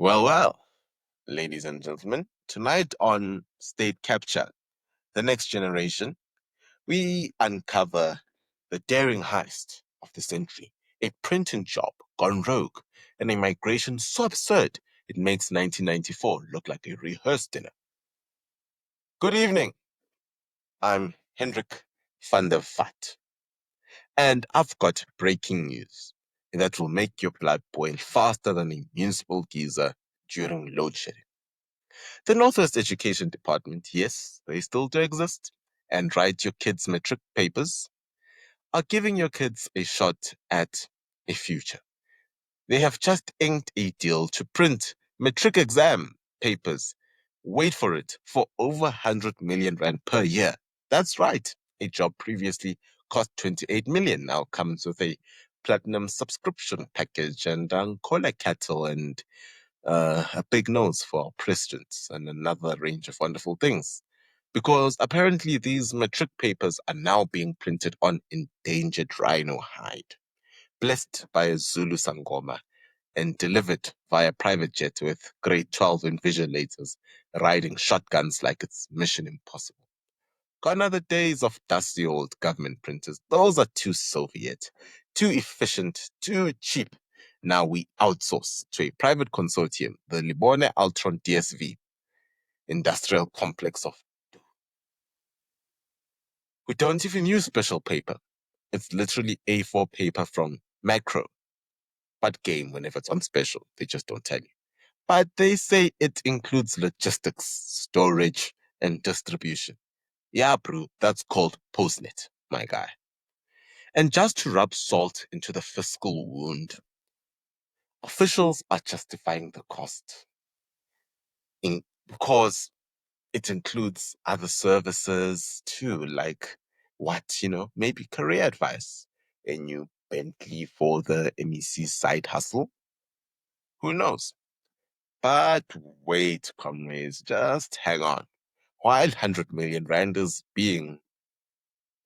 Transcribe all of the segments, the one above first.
Well, ladies and gentlemen, tonight on State Capture, the next generation, we uncover the daring heist of the century, a printing job gone rogue, and a migration so absurd it makes 1994 look like a rehearsed dinner. Good evening. I'm Hendrik van der Vat, and I've got breaking news that will make your blood boil faster than a municipal geyser during load shedding. The Northwest Education Department, yes, they still do exist, and write your kids' matric papers, are giving your kids a shot at a future. They have just inked a deal to print matric exam papers. Wait for it, for over 100 million rand per year. That's right. A job previously cost 28 million now comes with a platinum subscription package and Angola cattle and a big nose for our presidents and another range of wonderful things. Because apparently these matric papers are now being printed on endangered rhino hide, blessed by a Zulu Sangoma, and delivered via private jet with grade 12 invigilators riding shotguns like it's Mission Impossible. Gone are the days of dusty old government printers. Those are too Soviet, too efficient, too cheap. Now we outsource to a private consortium, the Libone Altron DSV industrial complex of. We don't even use special paper. It's literally A4 paper from Macro, but game whenever it's on special. They just don't tell you. But they say it includes logistics, storage, and distribution. Yeah, bro, that's called Postnet, my guy. And just to rub salt into the fiscal wound, officials are justifying the cost because it includes other services too, like maybe career advice, a new Bentley for the MEC side hustle. Who knows? But wait, comrades, just hang on. While 100 million rand is being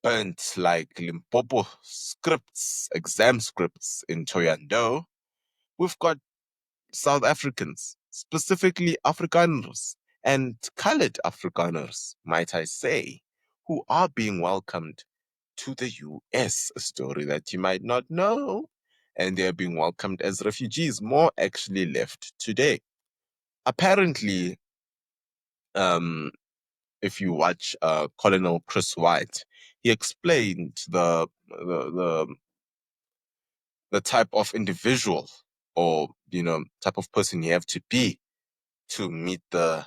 burnt like Limpopo scripts, exam scripts in Toyando, we've got South Africans, specifically Afrikaners and colored Afrikaners, might I say, who are being welcomed to the US, a story that you might not know. And they're being welcomed as refugees. More actually left today. Apparently, if you watch Colonel Chris White, he explained the type of individual or type of person you have to be to meet the,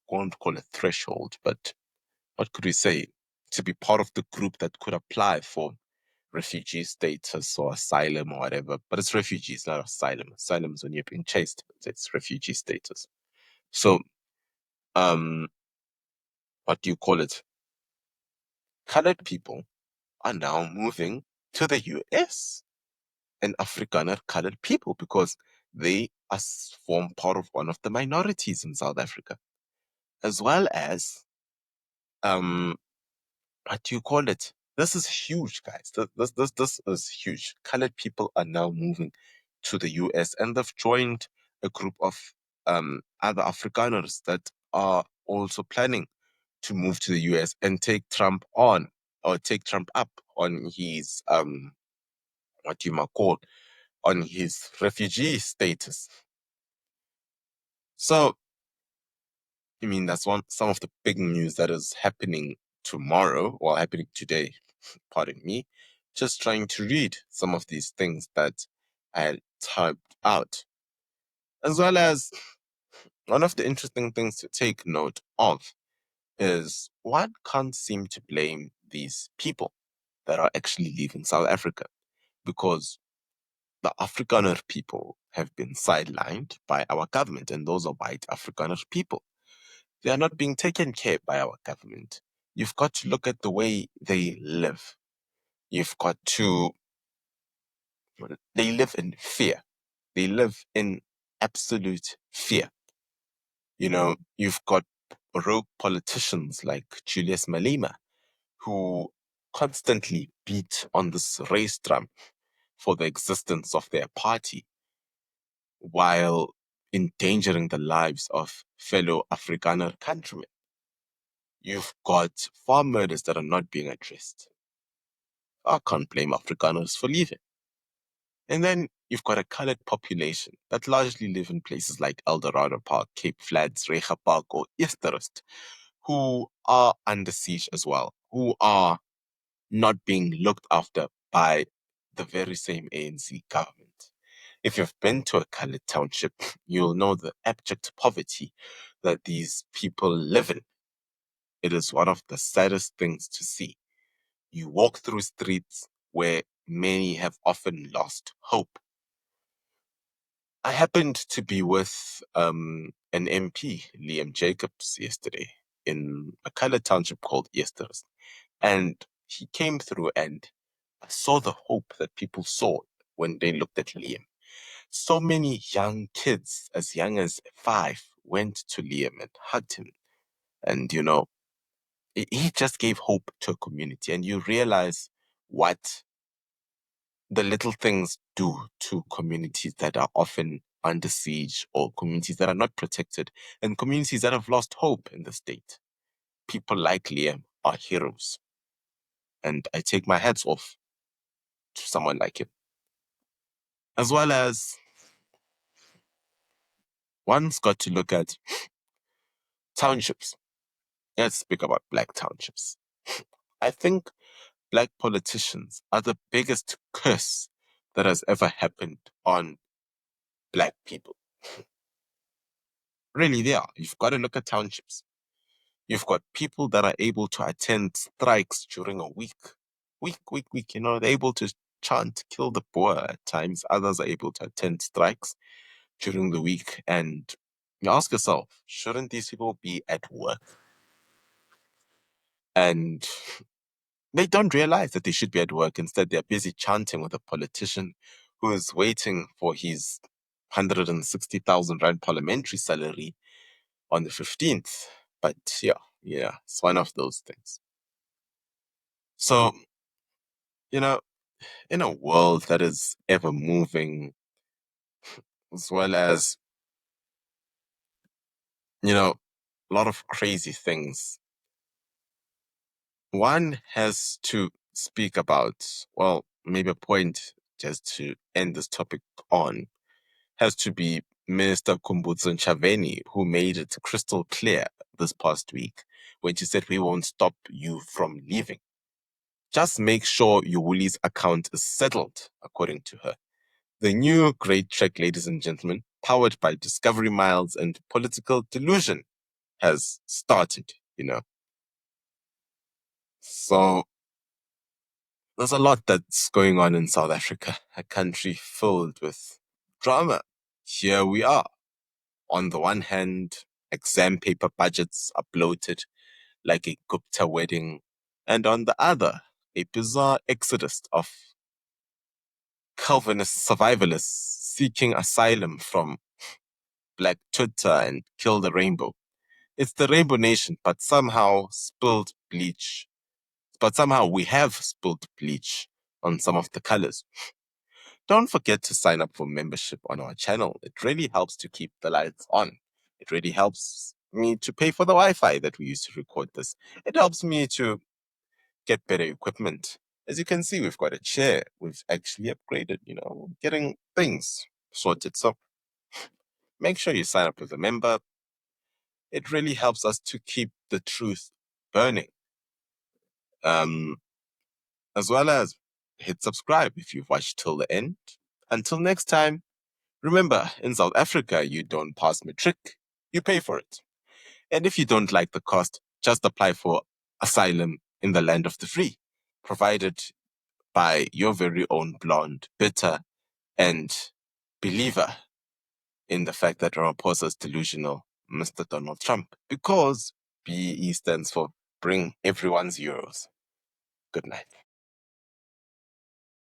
won't call it threshold, but what could we say, to be part of the group that could apply for refugee status or asylum or whatever. But it's refugees, not asylum. Asylum is when you're being chased. It's refugee status. So what do you call it, colored people are now moving to the US, and Afrikaner colored people, because they form part of one of the minorities in South Africa, as well as what do you call it? This is huge, guys. This is huge. Colored people are now moving to the US, and they've joined a group of other Afrikaners that are also planning to move to the US and take Trump on, or take Trump up on his what you might call, on his refugee status. So I mean, that's some of the big news that is happening tomorrow, or happening today, pardon me. Just trying to read some of these things that I had typed out. As well as, one of the interesting things to take note of is one can't seem to blame these people that are actually leaving South Africa, because the Afrikaner people have been sidelined by our government, and those are white Afrikaner people. They are not being taken care by our government. You've got to look at the way they live. You've got to, they live in fear. They live in absolute fear. You've got rogue politicians like Julius Malema, who constantly beat on this race drum for the existence of their party, while endangering the lives of fellow Afrikaner countrymen. You've got farm murders that are not being addressed. I can't blame Afrikaners for leaving. And then you've got a colored population that largely live in places like Eldorado Park, Cape Flats, Recha Park, or Easterust, who are under siege as well, who are not being looked after by the very same ANC government. If you've been to a colored township, you'll know the abject poverty that these people live in. It is one of the saddest things to see. You walk through streets where many have often lost hope. I happened to be with an MP, Liam Jacobs, yesterday in a colored township called Easterus. And he came through and I saw the hope that people saw when they looked at Liam. So many young kids, as young as 5, went to Liam and hugged him. And, he just gave hope to a community. And you realize what the little things do to communities that are often under siege or communities that are not protected and communities that have lost hope in the state. People like Liam are heroes. And I take my hats off to someone like him. As well as one's got to look at townships. Let's speak about black townships. I think black politicians are the biggest curse that has ever happened on black people. Really, they are. You've got to look at townships. You've got people that are able to attend strikes during a week. Week. They're able to chant, kill the poor at times. Others are able to attend strikes during the week. And you ask yourself, shouldn't these people be at work? And they don't realize that they should be at work. Instead, they're busy chanting with a politician who is waiting for his 160,000 Rand parliamentary salary on the 15th. But yeah, it's one of those things. So, in a world that is ever moving, as well as, a lot of crazy things, one has to speak about, well, maybe a point just to end this topic on, has to be Minister Kumbutso Chaveni, who made it crystal clear this past week when she said, "We won't stop you from leaving. Just make sure your Woolies account is settled," according to her. The new great trek, ladies and gentlemen, powered by Discovery Miles and political delusion, has started, So there's a lot that's going on in South Africa, a country filled with drama. Here we are. On the one hand, exam paper budgets are bloated like a Gupta wedding, and on the other, a bizarre exodus of Calvinist survivalists seeking asylum from Black Twitter and Kill the Rainbow. It's the Rainbow Nation, but somehow we have spilled bleach on some of the colors. Don't forget to sign up for membership on our channel. It really helps to keep the lights on. It really helps me to pay for the Wi-Fi that we use to record this. It helps me to get better equipment. As you can see, we've got a chair. We've actually upgraded, getting things sorted. So make sure you sign up as a member. It really helps us to keep the truth burning. As well as hit subscribe if you've watched till the end. Until next time, remember, in South Africa, you don't pass matric, you pay for it. And if you don't like the cost, just apply for asylum in the land of the free, provided by your very own blonde, bitter, and believer in the fact that Ramaphosa is delusional, Mr. Donald Trump, because BEE stands for Bring Everyone's Euros. Good night.